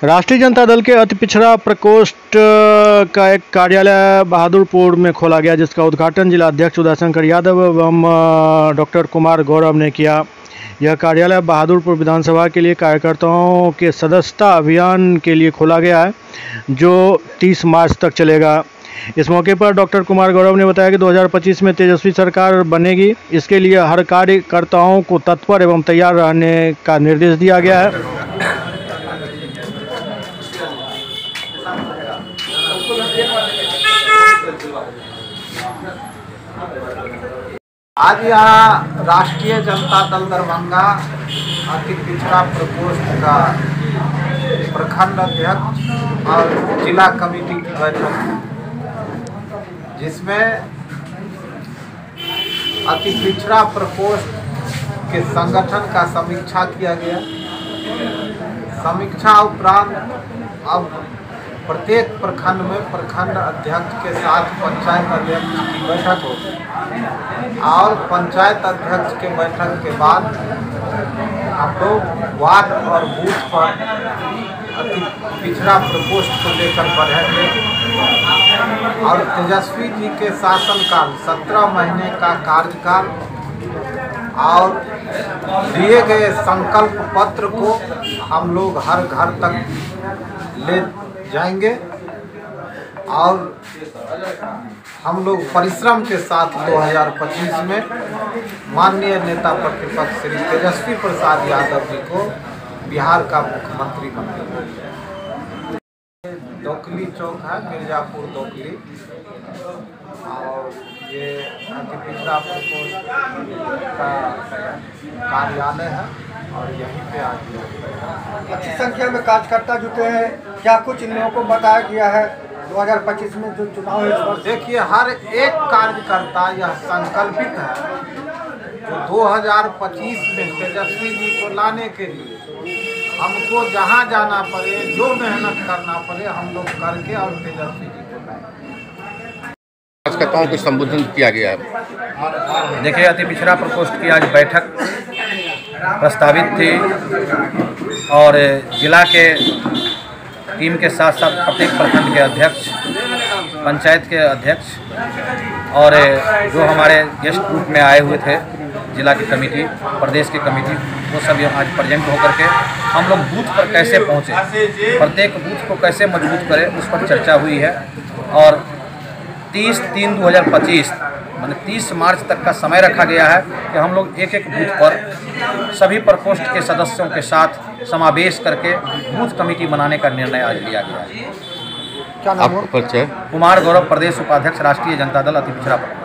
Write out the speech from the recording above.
राष्ट्रीय जनता दल के अति पिछड़ा प्रकोष्ठ का एक कार्यालय बहादुरपुर में खोला गया, जिसका उद्घाटन जिला अध्यक्ष उदयशंकर यादव एवं डॉक्टर कुमार गौरव ने किया। यह कार्यालय बहादुरपुर विधानसभा के लिए कार्यकर्ताओं के सदस्यता अभियान के लिए खोला गया है, जो 30 मार्च तक चलेगा। इस मौके पर डॉक्टर कुमार गौरव ने बताया कि 2025 में तेजस्वी सरकार बनेगी। इसके लिए हर कार्यकर्ताओं को तत्पर एवं तैयार रहने का निर्देश दिया गया है। आज यहाँ राष्ट्रीय जनता दल दरभंगा अति पिछड़ा प्रकोष्ठ का प्रखंड अध्यक्ष और जिला कमेटी की बैठक है, जिसमें अति पिछड़ा प्रकोष्ठ के संगठन का समीक्षा किया गया। समीक्षा उपरांत अब प्रत्येक प्रखंड में प्रखंड अध्यक्ष के साथ पंचायत अध्यक्ष की बैठक होगी और पंचायत अध्यक्ष के बैठक के बाद हम लोग वार्ड और बूथ पर अति पिछड़ा प्रकोष्ठ को लेकर बढ़ेंगे और तेजस्वी जी के शासनकाल 17 महीने का कार्यकाल और दिए गए संकल्प पत्र को हम लोग हर घर तक ले जाएंगे और हम लोग परिश्रम के साथ 2025 में माननीय नेता प्रतिपक्ष श्री तेजस्वी प्रसाद यादव जी को बिहार का मुख्यमंत्री बनाएंगे। दोकली चौक है, मिर्जापुर दोकली, और ये अति पिछड़ा प्रकोष्ठ का कार्यालय है और यहीं पे आज अच्छी संख्या में कार्यकर्ता जुटे हैं। क्या कुछ इन लोगों को बताया गया है 2025 में जो चुनाव है? देखिए, हर एक कार्यकर्ता यह संकल्पित है जो 2025 में तेजस्वी जी को लाने के लिए हमको जहां जाना पड़े, जो मेहनत करना पड़े, हम लोग करके और तेजस्वी जी को लाएंगे। कार्यकर्ताओं को संबोधन किया गया है। देखिए, अति पिछड़ा प्रकोष्ठ की आज बैठक प्रस्तावित थी और जिला के टीम के साथ साथ प्रत्येक प्रखंड के अध्यक्ष, पंचायत के अध्यक्ष और जो हमारे गेस्ट ग्रुप में आए हुए थे जिला की कमेटी, प्रदेश की कमेटी, वो सभी आज प्रेजेंट होकर के हम लोग बूथ पर कैसे पहुँचे, प्रत्येक बूथ को कैसे मजबूत करें, उस पर चर्चा हुई है। और 30/3/2025 माने 30 मार्च तक का समय रखा गया है कि हम लोग एक एक बूथ पर सभी प्रकोष्ठ के सदस्यों के साथ समावेश करके बूथ कमेटी बनाने का निर्णय आज लिया गया है। क्या नाम है? कुमार गौरव, प्रदेश उपाध्यक्ष, राष्ट्रीय जनता दल अति पिछड़ा प्रकोष्ठ।